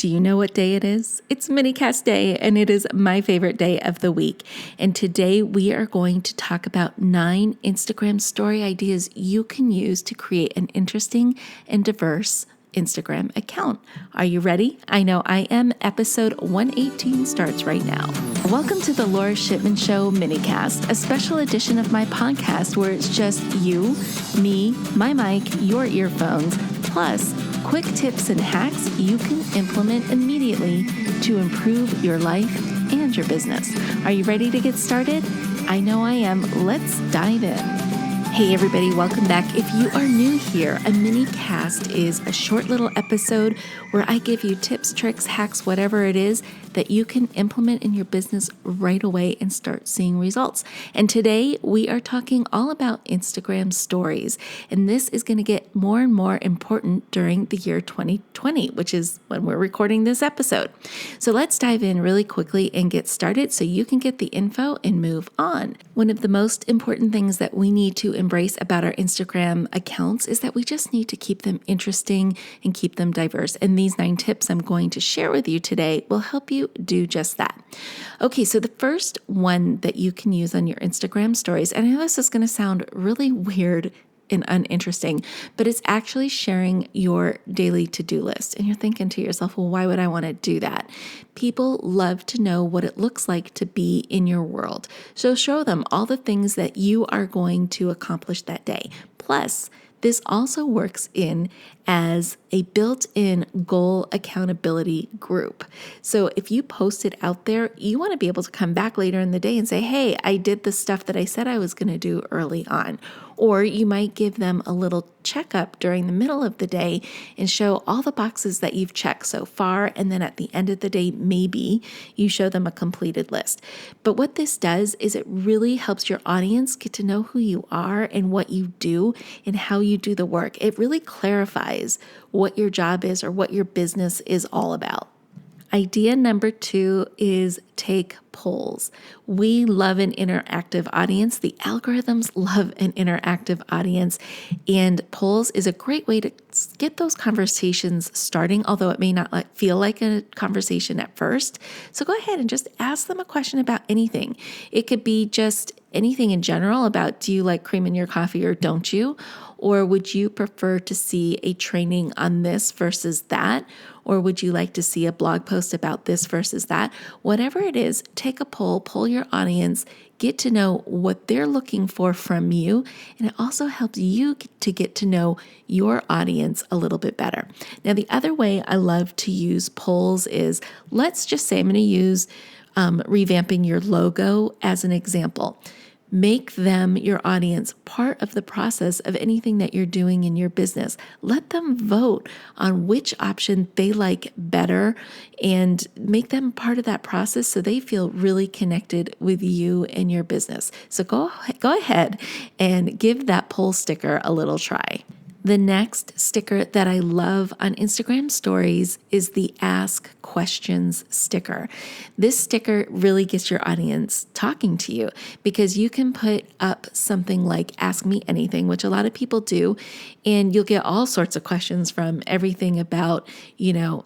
Do you know what day it is? It's Minicast Day, and it is my favorite day of the week. And today we are going to talk about 9 Instagram story ideas you can use to create an interesting and diverse Instagram account. Are you ready? I know I am. Episode 118 starts right now. Welcome to the Lora Shipman Show minicast, a special edition of my podcast where it's just you, me, my mic, your earphones, plus quick tips and hacks you can implement immediately to improve your life and your business. Are you ready to get started? I know I am. Let's dive in. Hey everybody, welcome back. If you are new here, a mini cast is a short little episode where I give you tips, tricks, hacks, whatever it is that you can implement in your business right away and start seeing results. And today we are talking all about Instagram stories. And this is going to get more and more important during the year 2020, which is when we're recording this episode. So let's dive in really quickly and get started so you can get the info and move on. One of the most important things that we need to embrace about our Instagram accounts is that we just need to keep them interesting and keep them diverse. And these 9 tips I'm going to share with you today will help you do just that. Okay, so the first one that you can use on your Instagram stories, and I know this is going to sound really weird and uninteresting, but it's actually sharing your daily to-do list. And you're thinking to yourself, well, why would I want to do that? People love to know what it looks like to be in your world. So show them all the things that you are going to accomplish that day. Plus, this also works in as a built-in goal accountability group. So if you post it out there, you want to be able to come back later in the day and say, hey, I did the stuff that I said I was going to do early on. Or you might give them a little checkup during the middle of the day and show all the boxes that you've checked so far. And then at the end of the day, maybe you show them a completed list. But what this does is it really helps your audience get to know who you are and what you do and how you do the work. It really clarifies what your job is or what your business is all about. Idea number 2 is take polls. We love an interactive audience. The algorithms love an interactive audience, and polls is a great way to get those conversations starting, although it may not feel like a conversation at first. So go ahead and just ask them a question about anything. It could be just anything in general about, do you like cream in your coffee or don't you? Or would you prefer to see a training on this versus that? Or would you like to see a blog post about this versus that? Whatever it is, take a poll your audience, get to know what they're looking for from you. And it also helps you to get to know your audience a little bit better. Now, the other way I love to use polls is, let's just say I'm going to use revamping your logo as an example. Make them, your audience, part of the process of anything that you're doing in your business. Let them vote on which option they like better and make them part of that process so they feel really connected with you and your business. So go ahead and give that poll sticker a little try. The next sticker that I love on Instagram stories is the Ask Questions sticker. This sticker really gets your audience talking to you because you can put up something like Ask Me Anything, which a lot of people do, and you'll get all sorts of questions from everything about,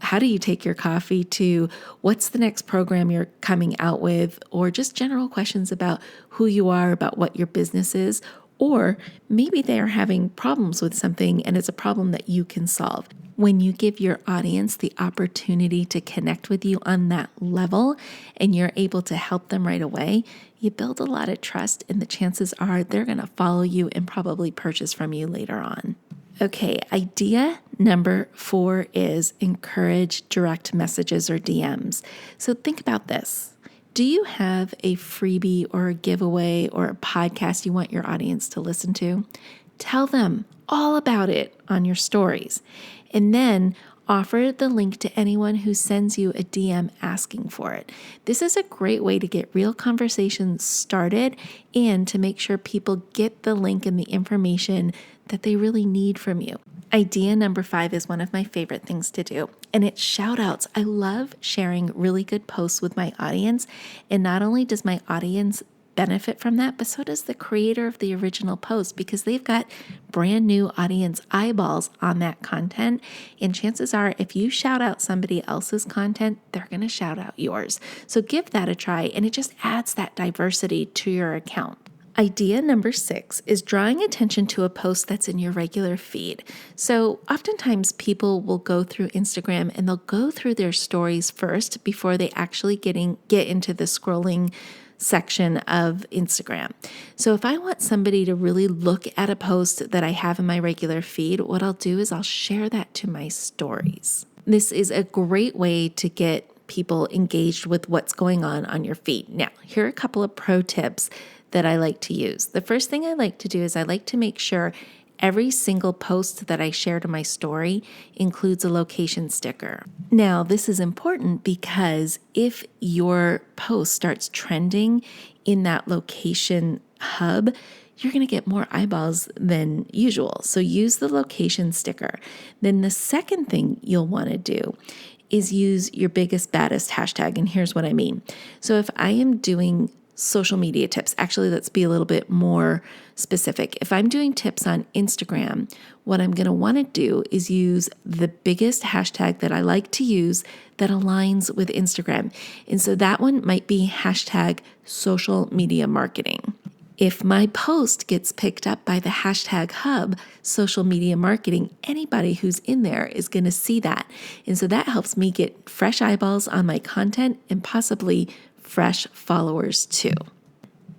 how do you take your coffee to what's the next program you're coming out with, or just general questions about who you are, about what your business is. Or maybe they are having problems with something and it's a problem that you can solve. When you give your audience the opportunity to connect with you on that level and you're able to help them right away, you build a lot of trust, and the chances are they're going to follow you and probably purchase from you later on. Okay, idea number 4 is encourage direct messages or DMs. So think about this. Do you have a freebie or a giveaway or a podcast you want your audience to listen to? Tell them all about it on your stories, and then offer the link to anyone who sends you a DM asking for it. This is a great way to get real conversations started and to make sure people get the link and the information that they really need from you. Idea number 5 is one of my favorite things to do, and it's shout outs. I love sharing really good posts with my audience, and not only does my audience benefit from that, but so does the creator of the original post because they've got brand new audience eyeballs on that content. And chances are, if you shout out somebody else's content, they're going to shout out yours. So give that a try, and it just adds that diversity to your account. Idea number 6 is drawing attention to a post that's in your regular feed. So oftentimes people will go through Instagram and they'll go through their stories first before they actually get into the scrolling section of Instagram. So if I want somebody to really look at a post that I have in my regular feed, what I'll do is I'll share that to my stories. This is a great way to get people engaged with what's going on your feed. Now, here are a couple of pro tips that I like to use. The first thing I like to do is I like to make sure every single post that I share to my story includes a location sticker. Now, this is important because if your post starts trending in that location hub, you're going to get more eyeballs than usual. So use the location sticker. Then the second thing you'll want to do is use your biggest, baddest hashtag. And here's what I mean. So if I am doing social media tips. Actually, let's be a little bit more specific. If I'm doing tips on Instagram, what I'm going to want to do is use the biggest hashtag that I like to use that aligns with Instagram. And so that one might be hashtag social media marketing. If my post gets picked up by the hashtag hub, social media marketing, anybody who's in there is going to see that. And so that helps me get fresh eyeballs on my content and possibly fresh followers too.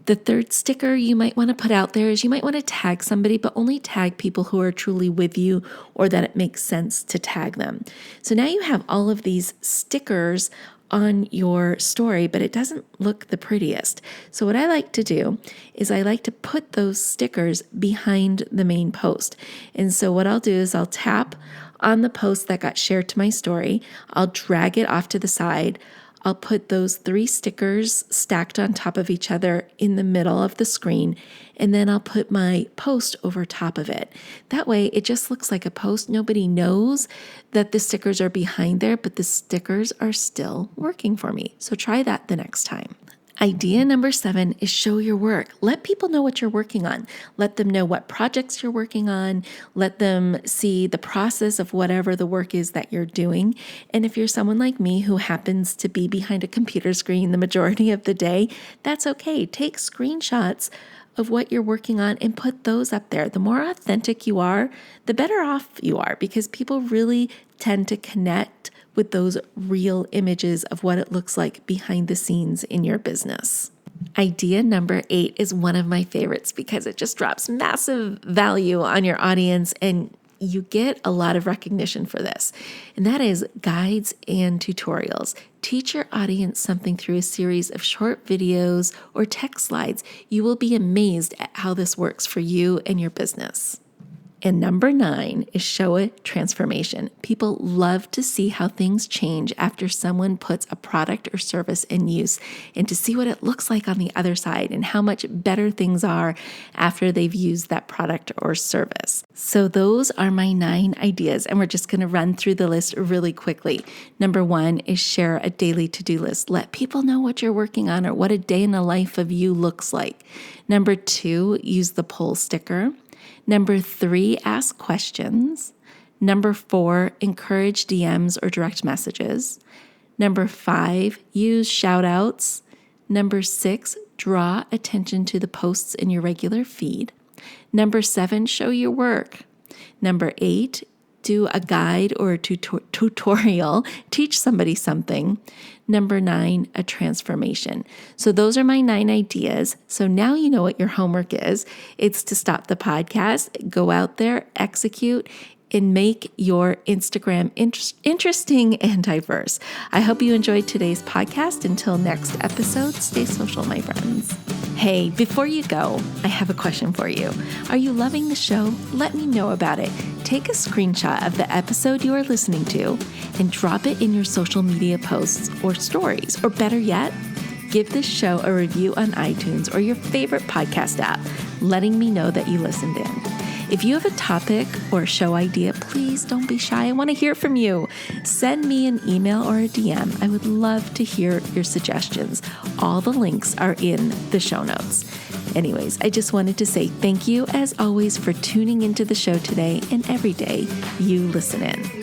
The third sticker you might want to put out there is you might want to tag somebody, but only tag people who are truly with you or that it makes sense to tag them. So now you have all of these stickers on your story, but it doesn't look the prettiest. So what I like to do is I like to put those stickers behind the main post. And so what I'll do is I'll tap on the post that got shared to my story. I'll drag it off to the side. I'll put those 3 stickers stacked on top of each other in the middle of the screen, and then I'll put my post over top of it. That way, it just looks like a post. Nobody knows that the stickers are behind there, but the stickers are still working for me. So try that the next time. Idea number 7 is show your work. Let people know what you're working on. Let them know what projects you're working on. Let them see the process of whatever the work is that you're doing. And if you're someone like me who happens to be behind a computer screen the majority of the day, that's okay. Take screenshots of what you're working on and put those up there. The more authentic you are, the better off you are, because people really tend to connect with those real images of what it looks like behind the scenes in your business. Idea number 8 is one of my favorites because it just drops massive value on your audience and you get a lot of recognition for this. And that is guides and tutorials. Teach your audience something through a series of short videos or text slides. You will be amazed at how this works for you and your business. And number 9 is show a transformation. People love to see how things change after someone puts a product or service in use and to see what it looks like on the other side and how much better things are after they've used that product or service. So those are my 9 ideas, and we're just going to run through the list really quickly. Number 1 is share a daily to-do list. Let people know what you're working on or what a day in the life of you looks like. Number 2, use the poll sticker. Number 3, ask questions. Number 4, encourage DMs or direct messages. Number 5, use shout outs. Number 6, draw attention to the posts in your regular feed. Number 7, show your work. Number 8, do a guide or a tutorial, teach somebody something. Number 9, a transformation. So those are my 9 ideas. So now you know what your homework is. It's to stop the podcast, go out there, execute, and make your Instagram interesting and diverse. I hope you enjoyed today's podcast. Until next episode, stay social, my friends. Hey, before you go, I have a question for you. Are you loving the show? Let me know about it. Take a screenshot of the episode you are listening to and drop it in your social media posts or stories. Or better yet, give this show a review on iTunes or your favorite podcast app, letting me know that you listened in. If you have a topic or show idea, please don't be shy. I want to hear from you. Send me an email or a DM. I would love to hear your suggestions. All the links are in the show notes. Anyways, I just wanted to say thank you, as always, for tuning into the show today and every day you listen in.